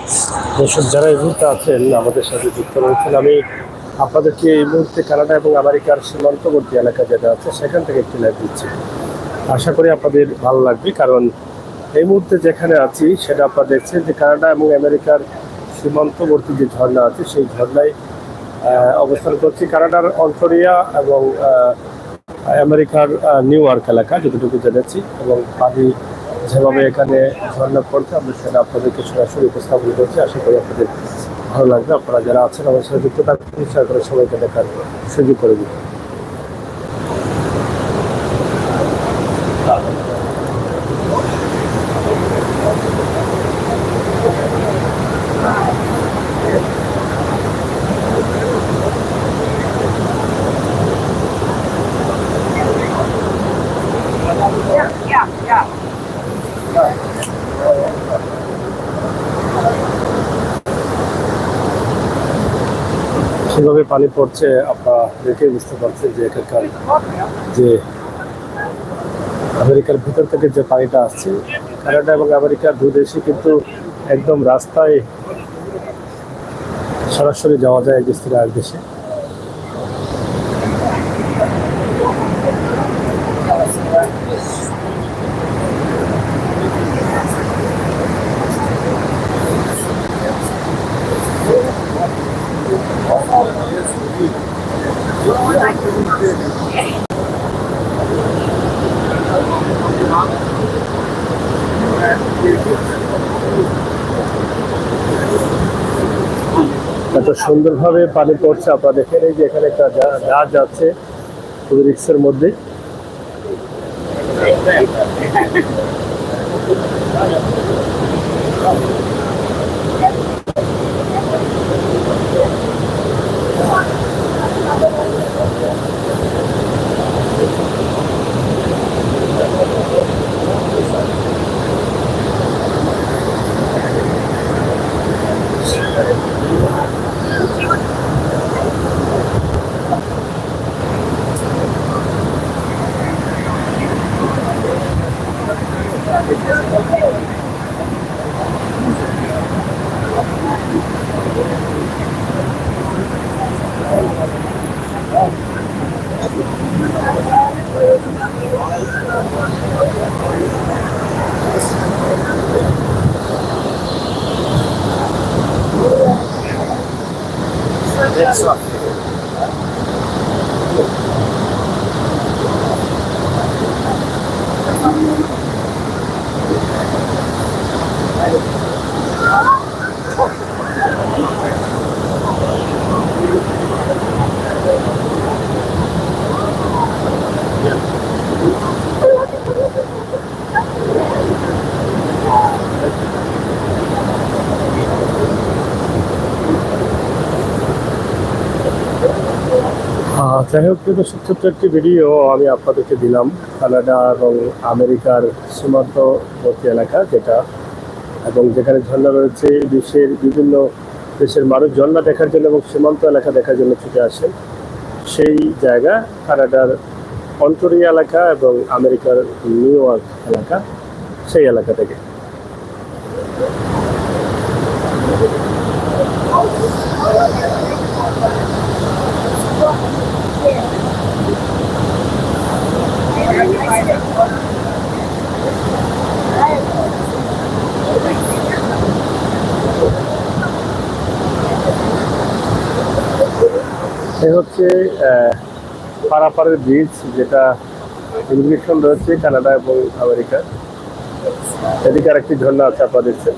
দর্শক যারা এই মুহূর্তে আছেন আমাদের সাথে যুক্ত রয়েছেন, আমি আপনাদেরকে এই মুহূর্তে কানাডা এবং আমেরিকার সীমান্তবর্তী এলাকা যেটা আছে সেখান থেকে একটি লাইভ দিচ্ছি। আশা করি আপনাদের ভালো লাগবে, কারণ এই মুহূর্তে যেখানে আছি সেটা আপনারা দেখছেন যে কানাডা এবং আমেরিকার সীমান্তবর্তী যে ঝর্ণা আছে সেই ঝর্ণায় অবস্থান করছি। কানাডার অন্টারিও এবং আমেরিকার নিউ ইয়র্ক এলাকা যতটুকু জেনেছি, এবং পানি যেভাবে এখানে ঝর্ণা পড়ছে আমরা সেটা আপনাদেরকে সরাসরি উপস্থাপন করছি। আশা করি আপনাদের ভালো লাগবে। আপনারা যারা আছেন আমার সাথে যুক্ত থাকবেন, শেয়ার করে সবাইকে দেখার সুযোগ করে দিন। সেভাবে পানি পড়ছে, আপনারা দেখে বুঝতে পারছেন যে এখানকার যে আমেরিকার ভিতর থেকে যে পানিটা আসছে, কানাডা এবং আমেরিকার দু দেশে কিন্তু একদম রাস্তায় সরাসরি যাওয়া যায় এক দেশ থেকে আরেক দেশে। এত সুন্দরভাবে পানি পড়ছে, আপনারা দেখেন এই যে এখানে একটা জাহাজ আছে রিক্সের মধ্যে। যাই হোক, কিন্তু ছোট্ট একটি ভিডিও আমি আপনাদেরকে দিলাম কানাডা এবং আমেরিকার সীমান্তবর্তী এলাকা যেটা, এবং যেখানে ঝর্ণা রয়েছে। বিশ্বের বিভিন্ন দেশের মানুষ ঝর্ণা দেখার জন্য এবং সীমান্ত এলাকা দেখার জন্য ছুটে আসেন। সেই জায়গা কানাডার অন্টারিও এলাকা এবং আমেরিকার নিউ ইয়র্ক এলাকা, সেই এলাকা থেকে। এ হচ্ছে পারাপারের ব্রিজ, যেটা ইমিগ্রেশন রয়েছে কানাডা এবং আমেরিকা। এদিকে আরেকটি ঝর্ণা আছে আপনারা দেখছেন।